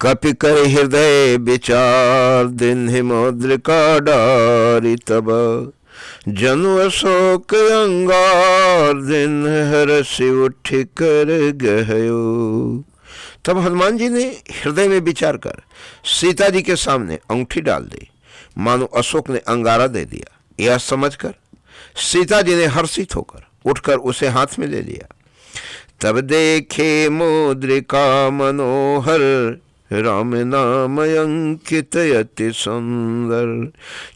कपि कर हृदय विचार, दिन मुद्रिका डारी तब। जनु अशोक अंगार, दिन हरसि उठ कर गयो। तब हनुमान जी ने हृदय में विचार कर सीता जी के सामने अंगूठी डाल दी, मानो अशोक ने अंगारा दे दिया। यह समझकर सीता जी ने हर्षित होकर उठकर उसे हाथ में ले लिया। तब देखे मुद्रिका मनोहर, राम नाम अंकित अति सुंदर।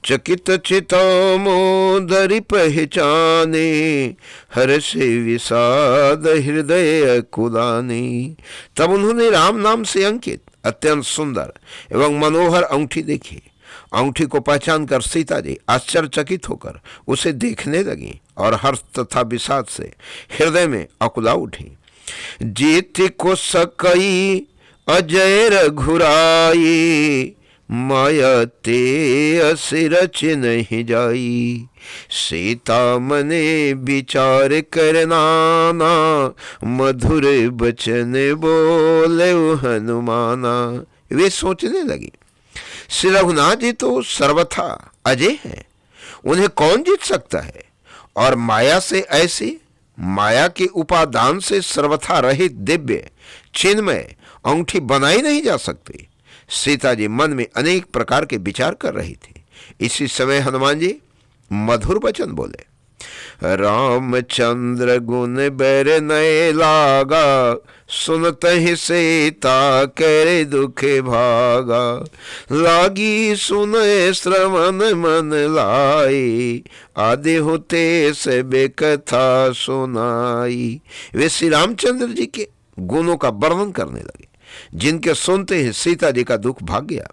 चकित चितमोदरि पहचाने, हर्षि विषाद हृदय कुलानी। तब उन्होंने राम नाम से अंकित अत्यंत सुंदर एवं मनोहर अंगूठी देखी। अंगूठी को पहचान कर सीता जी आश्चर्यचकित होकर उसे देखने लगी और हर्ष तथा विषाद से हृदय में अकुला उठी। जीत को सकई अजय रघुराई, माया ते असिर नहीं जाई। सीता मने विचार करनाना, मधुर बचन बोले हनुमाना। वे सोचने लगी, श्री रघुनाथ जी तो सर्वथा अजय हैं, उन्हें कौन जीत सकता है। और माया से ऐसी, माया के उपादान से सर्वथा रहित दिव्य चिन्मय अंगूठी बनाई नहीं जा सकती। सीता जी मन में अनेक प्रकार के विचार कर रही थी। इसी समय हनुमान जी मधुर वचन बोले। रामचंद्र गुण बर नए लागा, सुनत ही सीता करे दुख भागा। लागी सुने श्रवण मन लाई, आदि होते से बेकथा सुनाई। वे श्री रामचंद्र जी के गुणों का वर्णन करने लगे, जिनके सुनते ही सीता जी का दुख भाग गया।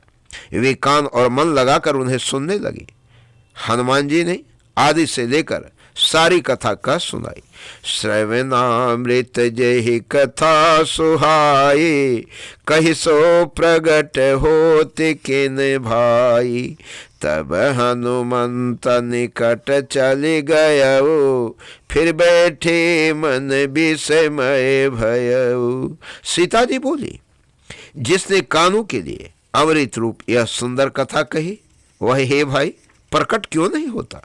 वे कान और मन लगाकर उन्हें सुनने लगी। हनुमान जी ने आदि से लेकर सारी कथा कह सुनाई। श्रवणामृत जहि कथा सुहाई, कहि सो प्रगट होत किन भाई। तब हनुमंत निकट चली गयो, फिर बैठे मन विस्मय भयउ। सीता जी बोली, जिसने कानों के लिए अमृत रूप यह सुंदर कथा कही, वह हे भाई प्रकट क्यों नहीं होता।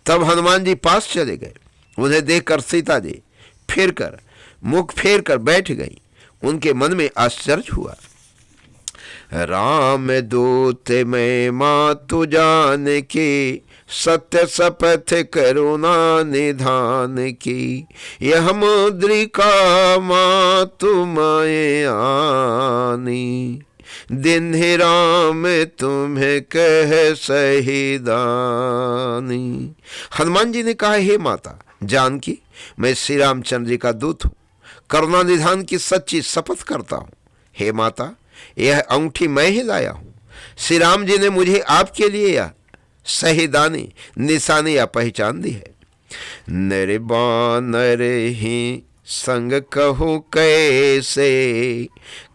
तब हनुमान जी पास चले गए। उन्हें देखकर सीता जी फिर कर मुख फेर कर बैठ गई। उनके मन में आश्चर्य हुआ। राम दूत में मातु जान की, सत्य शपथ करुणा निधान की। यह मुद्रिका मातु मैं आनी, दिन ही राम तुम्हें कह सही दानी। हनुमान जी ने कहा, हे माता जानकी, मैं श्री रामचंद्र जी का दूत हूँ, करुणा निधान की सच्ची शपथ करता हूँ। हे माता, यह अंगूठी मैं ही लाया हूँ। श्री राम जी ने मुझे आपके लिए यह सही दानी निशानी या पहचान दी है। निर्बानर ही संग कहूँ कैसे,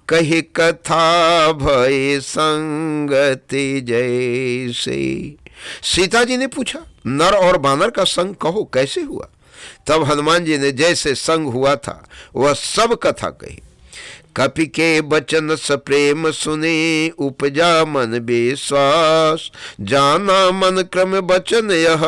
कही कथा भय संगति जैसे। सीता जी ने पूछा, नर और बानर का संग कहो कैसे हुआ। तब हनुमान जी ने जैसे संग हुआ था वह सब कथा कही। कपि के बचन सप्रेम सुने, उपजा मन विश्वास। जाना मन क्रम बचन यह,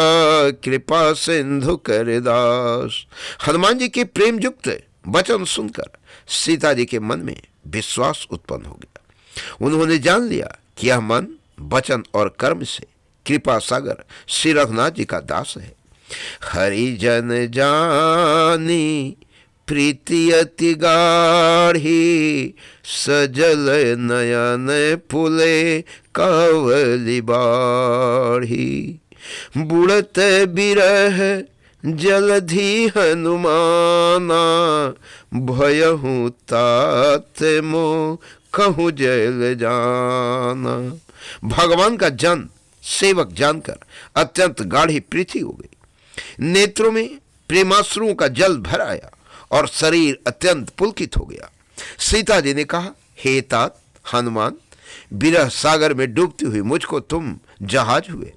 कृपा सिंधु कर दास। हनुमान जी के प्रेम युक्त वचन सुनकर सीता जी के मन में विश्वास उत्पन्न हो गया। उन्होंने जान लिया कि यह मन वचन और कर्म से कृपा सागर श्री रघुनाथ जी का दास है। हरिजन जानी प्रीति अति गाढ़ी, सजल नयन पुले कावली बाढ़ी। बुड़त बिरह जलधि हनुमाना, भयहु तात मो कहूँ जल जाना। भगवान का जन सेवक जानकर अत्यंत गाढ़ी प्रीति हो गई। नेत्रों में प्रेमाश्रुओं का जल भर आया और शरीर अत्यंत पुलकित हो गया। सीता जी ने कहा, हे तात हनुमान, विरह सागर में डूबती हुई मुझको तुम जहाज हुए।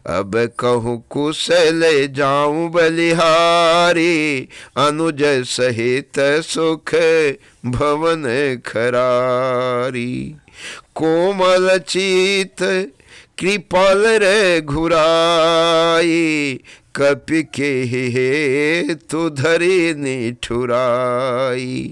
अब कहूँ कुशल जाऊं बलिहारी, अनुज सहित सुख भवन खरारी। कोमल चीत कृपाल रे घुराई, कपि के हे तु धरि निठुराई।